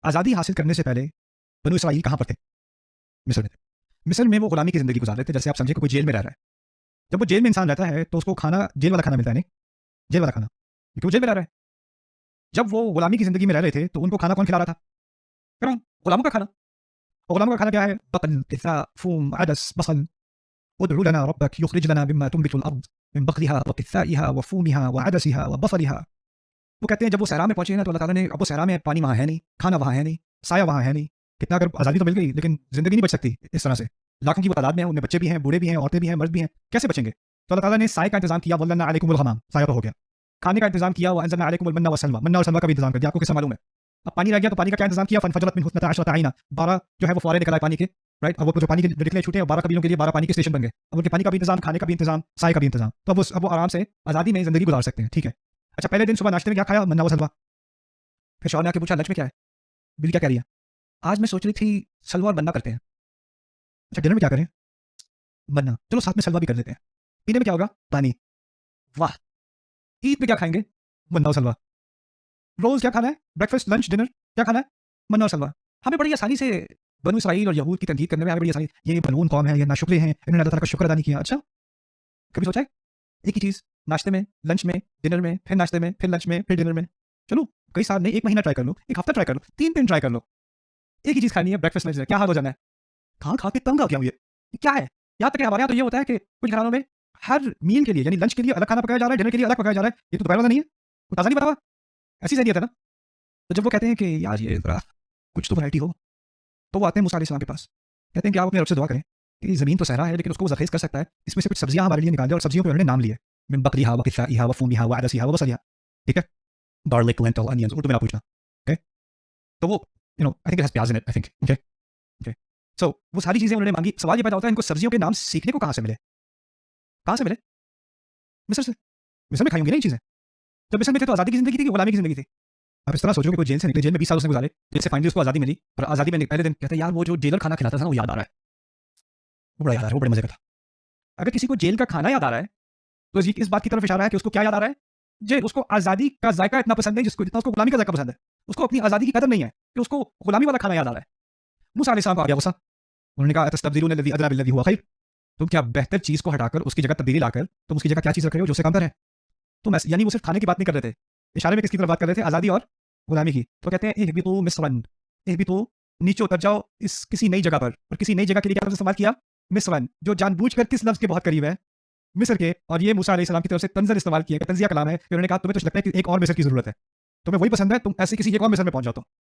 आज़ादी हासिल करने से पहले बनु इसराइल कहाँ पर थे? मिस्र में थे। मिस्र में वो गुलामी की ज़िंदगी गुजार रहे थे। जैसे आप समझे कि कोई जेल में रह रहा है। जब वो जेल में इंसान रहता है तो उसको खाना जेल वाला खाना मिलता है, नहीं जेल वाला खाना, क्योंकि वो जेल में रह रहा है। जब वो गुलामी की ज़िंदगी में रह रहे थे तो उनको खाना कौन खिला रहा था? कौन? गुलामों का खाना। और गुलामों का खाना क्या है? बकल, किस्सा, फूम, अदस, बसल। उदउ लना रब्बक युखरिज लना मिम्मा तुंबितुल अर्द मिन बकलिहा व किस्साइहा व फूमिहा व अदसिहा व बसलिहा। वो कहते हैं जब वो सहरा में पहुंचे ना तो अल्लाह ताला ने, अब वो सहरा में पानी वहाँ है नहीं, खाना वहाँ है नहीं, साया वहाँ है नहीं। कितना अगर आज़ादी तो मिल गई लेकिन ज़िंदगी नहीं बच सकती इस तरह से। लाखों की वो तादाद में है, उनमें बच्चे भी हैं, बूढ़े भी हैं, औरतें भी हैं, मर्द भी हैं, कैसे बचेंगे? तो अल्लाह ताला ने साए का इंतजाम किया, वल्लना अलैकुमुल गमाम, साया तो हो गया। खाने का इंतजाम किया, व अंज़लना अलैकुमुल मन्ना व सल्वा, मन्ना और सल्वा का भी इंतजाम कर दिया। आपको किससे मालूम है? अब पानी रह गया तो पानी का क्या इंतजाम किया? फनफजरत मिन्हु इस्नता अशरता ऐना, 12 जो है वो फुआरे निकल आए पानी के, राइट? अब वो जो पानी के निकले छूटे और 12 कबीलों के लिए 12 पानी के स्टेशन बन गए। अब उनके पानी का भी इंतजाम, खाने का भी इंतजाम, साए का भी इंतजाम। तो अब वो आराम से आज़ादी में ज़िंदगी गुजार सकते हैं, ठीक है। अच्छा, पहले दिन सुबह नाश्ते में क्या खाया? मन्ना व सल्वा। फिर शौहर ने आके पूछा लंच में क्या है? बीवी क्या कह रही है? आज मैं सोच रही थी सलवा और मन्ना करते हैं। अच्छा, डिनर में क्या करें? मन्ना। चलो साथ में सलवा भी कर देते हैं। पीने में क्या होगा? पानी। वाह! ईद में क्या खाएंगे? मन्ना और सलवा। रोज क्या खाना है? ब्रेकफास्ट, लंच, डिनर क्या खाना है? मन्ना और सलवा। हमें बड़ी आसानी से बनु इसराइल और यहूद की तनकीद करने में हमें बड़ी आसानी, ये बनून कौम है, ये नाशुक्रे हैं, इन्होंने अल्लाह ताला का शुक्र अदा नहीं किया। अच्छा, कभी सोचा है? एक ही चीज़ नाश्ते में, लंच में, डिनर में, फिर नाश्ते में, फिर लंच में, फिर डिनर में। चलो कई साल नहीं, 1 महीना ट्राई कर लो, 1 हफ्ता ट्राई कर लो, 3 दिन ट्राई कर लो। एक ही चीज़ खानी है ब्रेकफास्ट, लंच, डिनर। क्या हाल हो जाना है? खा के तंग आ गया हूँ ये क्या है? यहाँ तक कि हमारे यहाँ तो ये होता है कि कुछ घरानों में हर मील के लिए, यानी लंच के लिए अलग खाना पकाया जा रहा है, डिनर के लिए अलग पकाया जा रहा है। ये तो दोपहर वाला नहीं है, कुछ ताज़ा नहीं बना हुआ। ऐसी ज़हनियत है ना। तो जब वो कहते हैं कि यार ये ज़रा कुछ तो वैरायटी हो, तो वो आते हैं मूसा अलैहिस्सलाम के पास। कहते हैं कि आप अपने रब से दुआ करें कि ज़मीन तो सहरा है लेकिन उसको वो ज़रख़ीज़ कर सकता है, इसमें से कुछ सब्जियाँ हमारे लिए निकाल दे। और सब्जियों पे उन्होंने नाम लिए, मिन बक़लिहा व किस्साइहा व फूमिहा व अदसिहा व बसलिहा, ठीक है? गार्लिक, लेंटिल, अनियंस, उर्दू में ना पूछना, ओके? तो वो I think it has pyaz in it, I think, okay? Okay. So वो सारी चीज़ें उन्होंने माँगी। सवाल ये पैदा होता है इनको सब्जियों के नाम सीखने को कहाँ से मिले? कहाँ से मिले? मिस्र से। मिस्र में खाई होंगी ना ये चीज़ें। जब मिस्र में थे तो आज़ादी की ज़िंदगी थी कि गुलामी की ज़िंदगी थी? आप इस तरह सोचो कि कोई जेल से निकले, जेल में 20 साल उसने गुजारे, जेल से फाइनली उसको आज़ादी मिली और आज़ादी में पहले दिन कहते हैं यार वो जो जेलर खाना खिलाता था ना वो याद आ रहा है। वो बड़ा याद आ रहा है, वो बड़े मज़े का था। अगर किसी को जेल का खाना याद आ रहा है तो ये इस बात की तरफ इशारा है कि उसको क्या याद आ रहा है? जे उसको आज़ादी का ज़ायका इतना पसंद है जिसको जितना उसको गुलामी का ज़ायका पसंद है। उसको अपनी आज़ादी की कदर नहीं है कि उसको गुलामी वाला खाना याद आ रहा है। मूसा अलैहिस्सलाम को आ गया गुस्सा। उन्होंने कहा अतस्तब्दिलून लज़ी अदना बिल्लज़ी हुवा खैर, तुम क्या बेहतर चीज़ को हटाकर उसकी जगह तब्दीली लाकर तुम उसकी जगह क्या चीज़ रख रहे हो जो उससे कमतर है? तुम ऐसे, यानी वो सिर्फ खाने की बात नहीं कर रहे थे, इशारे में किसकी तरफ बात कर रहे थे? आज़ादी और गुलामी की। तो कहते हैं इहबितू मिस्रन, इहबितू नीचे उतर जाओ इस किसी नई जगह पर। और किसी नई जगह के लिए क्या लफ्ज़ इस्तेमाल किया? मिस्रन, जो जानबूझकर किस लफ्ज़ के बहुत करीब है? मिस्र के। और ये मूसा अलैहिस्सलाम की तरफ से तंज़र इस्तेमाल किया, तंज़िया कलाम है। फिर उन्होंने कहा तुम्हें तो लगता है कि एक और मिस्र की ज़रूरत है, तुम्हें वही पसंद है, तुम ऐसे किसी एक और मिस्र में पहुंच जाओ तुम।